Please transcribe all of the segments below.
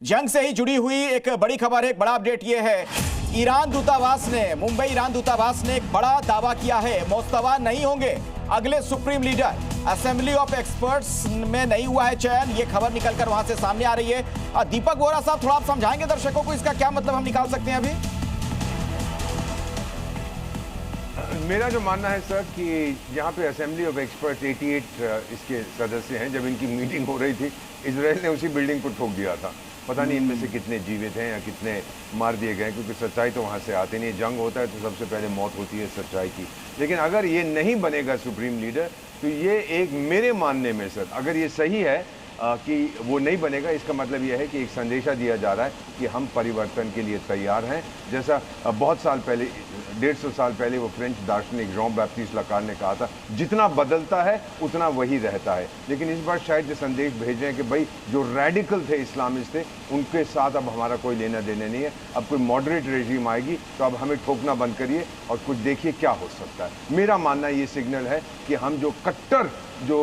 जंग से ही जुड़ी हुई एक बड़ी खबर है, एक बड़ा अपडेट ये है, ईरान दूतावास ने, मुंबई ईरान दूतावास ने एक बड़ा दावा किया है, मोस्तफा नहीं होंगे अगले supreme leader. Assembly of experts में नहीं हुआ है चयन, ये खबर निकलकर वहां से सामने आ रही है। दीपक बोहरा साहब, थोड़ा आप समझाएंगे दर्शकों को इसका क्या मतलब हम निकाल सकते हैं अभी? मेरा जो मानना है सर कि यहाँ पे असेंबली ऑफ एक्सपर्ट्स 88 इसके सदस्य हैं। जब इनकी मीटिंग हो रही थी, इजराइल ने उसी बिल्डिंग को ठोक दिया था। पता नहीं इनमें से कितने जीवित हैं या कितने मार दिए गए, क्योंकि सच्चाई तो वहाँ से आती नहीं। जंग होता है तो सबसे पहले मौत होती है सच्चाई की। लेकिन अगर ये नहीं बनेगा सुप्रीम लीडर, तो ये एक, मेरे मानने में सर, अगर ये सही है कि वो नहीं बनेगा, इसका मतलब यह है कि एक संदेशा दिया जा रहा है कि हम परिवर्तन के लिए तैयार हैं। जैसा बहुत साल पहले, 150 साल पहले वो फ्रेंच दार्शनिक जॉन बैप्टिस्ट लकार ने कहा था, जितना बदलता है उतना वही रहता है। लेकिन इस बार शायद ये संदेश भेज रहे हैं कि भाई जो रेडिकल थे, इस्लामिस्ट थे, उनके साथ अब हमारा कोई लेना देना नहीं है। अब कोई मॉडरेट रेजिम आएगी तो अब हमें ठोकना बंद करिए और कुछ देखिए क्या हो सकता है। मेरा मानना ये सिग्नल है कि हम जो कट्टर जो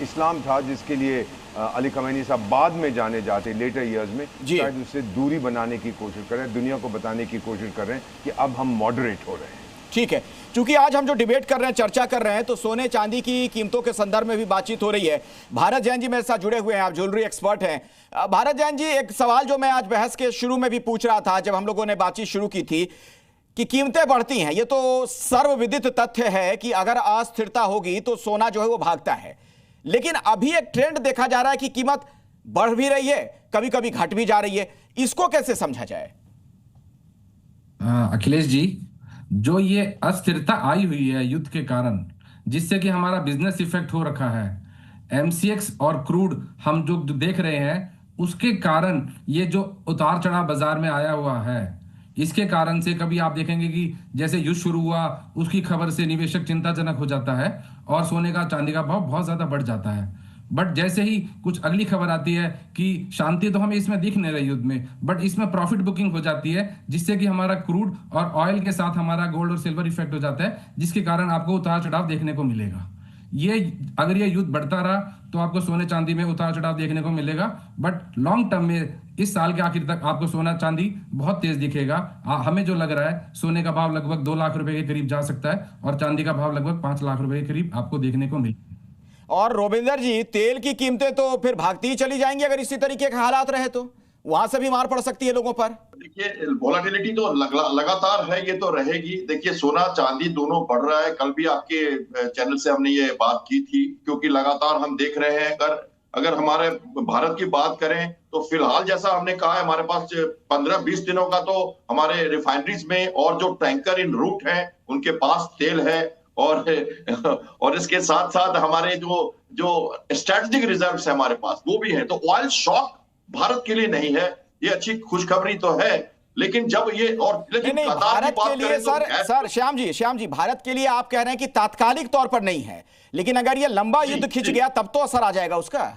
इस्लाम था, जिसके लिए अली खमैनी साहब बाद में जाने जाते लेटर ईयर्स में, शायद उससे दूरी बनाने की कोशिश कर रहे हैं, दुनिया को बताने की कोशिश कर रहे हैं कि अब हम मॉडरेट हो रहे हैं। ठीक है, क्योंकि आज हम जो डिबेट कर रहे हैं, चर्चा कर रहे हैं, तो सोने चांदी की कीमतों के संदर्भ में भी बातचीत हो रही है। भारत जैन जी मेरे साथ जुड़े हुए हैं, आप ज्वेलरी एक्सपर्ट हैं। भारत जैन जी, एक सवाल जो मैं आज बहस के शुरू में भी पूछ रहा था, जब हम लोगों ने बातचीत शुरू की थी, कि कीमतें बढ़ती हैं, ये तो सर्वविदित तथ्य है कि अगर अस्थिरता होगी तो सोना जो है वो भागता है। लेकिन अभी एक ट्रेंड देखा जा रहा है कि कीमत बढ़ भी रही है, कभी कभी घट भी जा रही है, इसको कैसे समझा जाए? अखिलेश जी, जो ये अस्थिरता आई हुई है युद्ध के कारण, जिससे कि हमारा बिजनेस इफेक्ट हो रखा है, एमसीएक्स और क्रूड हम जो देख रहे हैं, उसके कारण ये जो उतार चढ़ाव बाजार में आया हुआ है, इसके कारण से कभी आप देखेंगे कि जैसे युद्ध शुरू हुआ, उसकी खबर से निवेशक चिंताजनक हो जाता है और सोने का चांदी का भाव बहुत ज्यादा बढ़ जाता है। बट जैसे ही कुछ अगली खबर आती है कि शांति तो हमें इसमें दिख नहीं रही युद्ध में, बट इसमें प्रॉफिट बुकिंग हो जाती है, जिससे कि हमारा क्रूड और ऑयल के साथ हमारा गोल्ड और सिल्वर इफेक्ट हो जाता है, जिसके कारण आपको उतार चढ़ाव देखने को मिलेगा। ये अगर ये युद्ध बढ़ता रहा तो आपको सोने चांदी में उतार चढ़ाव देखने को मिलेगा, बट लॉन्ग टर्म में इस साल के आखिर तक आपको सोना चांदी बहुत तेज दिखेगा। हमें जो लग रहा है, सोने का भाव लगभग 2 लाख रुपए के करीब जा सकता है और चांदी का भाव लगभग 5 लाख रुपए के करीब आपको देखने को मिलेगा। और रोबिंदर जी, तेल की कीमतें तो फिर भागती ही चली जाएंगी अगर इसी तरीके के हालात रहे तो, वहां से भी मार पड़ सकती है लोगों पर। देखिए, वोलाटिलिटी तो लगातार है, ये तो रहेगी। देखिए, सोना चांदी दोनों बढ़ रहा है। कल भी आपके चैनल से हमने ये बात की थी, क्योंकि लगातार हम देख रहे हैं। अगर हमारे भारत की बात करें तो फिलहाल जैसा हमने कहा है, हमारे पास 15-20 दिनों का तो हमारे रिफाइनरीज में और जो टैंकर इन रूट हैं उनके पास तेल है, और इसके साथ साथ हमारे जो स्ट्रेटेजिक रिजर्व्स है हमारे पास, वो भी है। तो ऑयल शॉक भारत के लिए नहीं है, ये अच्छी खुशखबरी तो है। लेकिन जब ये लेकिन नहीं, भारत के लिए सर श्याम जी, भारत के लिए आप कह रहे हैं कि तात्कालिक तौर पर नहीं है, लेकिन अगर ये लंबा युद्ध खिंच गया तब तो असर आ जाएगा उसका।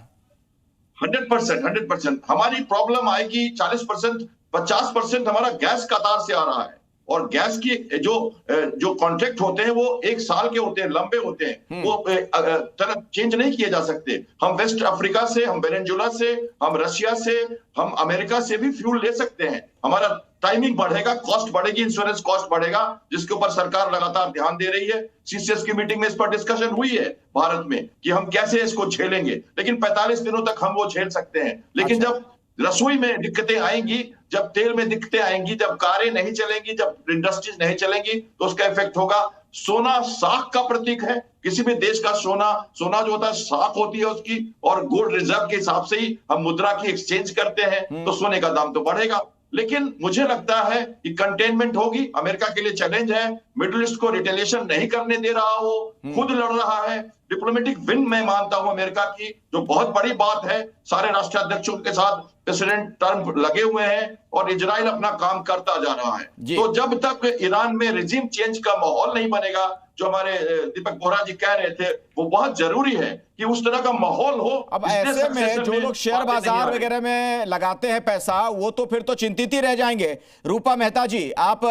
100%। हमारी प्रॉब्लम आएगी 40%, 50% हमारा गैस कतार से आ रहा है, और गैस की जो कॉन्ट्रैक्ट होते हैं वो 1 साल के होते हैं, लंबे होते हैं, वो तरह चेंज नहीं किए जा सकते। हम वेस्ट अफ्रीका से, हम वेनेजुएला से, हम रशिया से, हम अमेरिका से भी फ्यूल ले सकते हैं। हमारा टाइमिंग बढ़ेगा, कॉस्ट बढ़ेगी, इंश्योरेंस कॉस्ट बढ़ेगा, जिसके ऊपर सरकार लगातार ध्यान दे रही है। सीसीएस की मीटिंग में इस पर डिस्कशन हुई है भारत में कि हम कैसे इसको झेलेंगे, लेकिन 45 दिनों तक हम वो झेल सकते हैं। लेकिन जब रसोई में दिक्कतें आएंगी, जब तेल में दिक्कतें आएंगी, जब कारें नहीं चलेंगी, जब इंडस्ट्रीज नहीं चलेंगी, तो उसका इफेक्ट होगा। सोना साख का प्रतीक है, किसी भी देश का सोना जो होता है साख होती है उसकी, और गोल्ड रिजर्व के हिसाब से ही हम मुद्रा की एक्सचेंज करते हैं, तो सोने का दाम तो बढ़ेगा। लेकिन मुझे लगता है कि कंटेनमेंट होगी। अमेरिका के लिए चैलेंज है, मिडिल ईस्ट को रिटेलिएशन नहीं करने दे रहा, वो खुद लड़ रहा है। डिप्लोमेटिक विन मैं मानता हूं अमेरिका की, जो बहुत बड़ी बात है। सारे राष्ट्राध्यक्षों के साथ प्रेसिडेंट ट्रंप लगे हुए हैं और इजराइल अपना काम करता जा रहा है। तो जब तक ईरान में रिजीम चेंज का माहौल नहीं बनेगा, जो हमारे दीपक बोहरा जी कह रहे थे, वो बहुत जरूरी है कि उस तरह का माहौल हो। अब ऐसे में जो लोग शेयर बाजार वगैरह में लगाते हैं पैसा, वो तो फिर तो चिंतित ही रह जाएंगे। रूपा मेहता जी, आप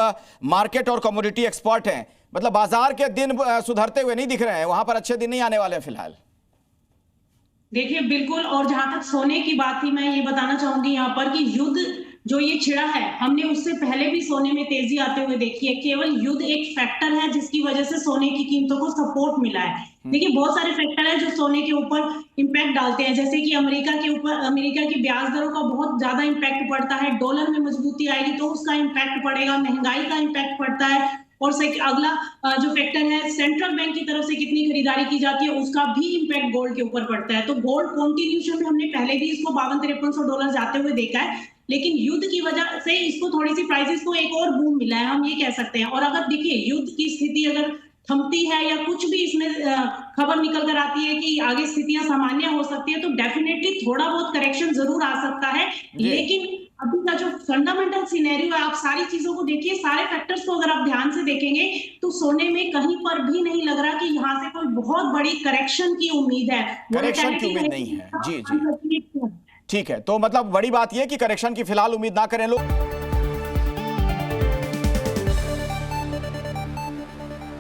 मार्केट और कमोडिटी एक्सपर्ट हैं, मतलब बाजार के दिन सुधरते हुए नहीं दिख रहे हैं, वहां पर अच्छे दिन नहीं आने वाले हैं फिलहाल। देखिए बिल्कुल, और जहां तक सोने की बात थी, मैं ये बताना चाहूंगी यहाँ पर कि युद्ध जो ये छिड़ा है, हमने उससे पहले भी सोने में तेजी आते हुए देखी है। केवल युद्ध एक फैक्टर है जिसकी वजह से सोने की कीमतों को सपोर्ट मिला है। देखिए बहुत सारे फैक्टर है जो सोने के ऊपर इम्पैक्ट डालते हैं, जैसे कि अमेरिका की ब्याज दरों का बहुत ज्यादा इम्पैक्ट पड़ता है। डॉलर में मजबूती आएगी तो उसका इम्पैक्ट पड़ेगा, महंगाई का इम्पैक्ट पड़ता है। और अगला जो फैक्टर है, सेंट्रल बैंक की तरफ से कितनी खरीदारी की जाती है, उसका भी इम्पैक्ट गोल्ड के ऊपर पड़ता है। तो गोल्ड कॉन्टिन्यूशन में हमने पहले भी इसको 52-5300 डॉलर जाते हुए देखा है, लेकिन युद्ध की वजह से इसको थोड़ी सी प्राइसेस को एक और बूम मिला है, हम ये कह सकते हैं। और अगर देखिए युद्ध की स्थिति अगर थमती है या कुछ भी इसमें खबर निकल कर आती है कि आगे स्थितियां सामान्य हो सकती है, तो डेफिनेटली थोड़ा बहुत करेक्शन जरूर आ सकता है। लेकिन अभी का जो फंडामेंटल सिनेरियो है, आप सारी चीजों को देखिए, सारे फैक्टर्स को अगर आप ध्यान से देखेंगे तो सोने में कहीं पर भी नहीं लग रहा कि यहाँ से कोई बहुत बड़ी करेक्शन की उम्मीद है। करेक्शन की उम्मीद नहीं है। जी जी, ठीक है। तो मतलब बड़ी बात यह कि करेक्शन की फिलहाल उम्मीद ना करें लोग।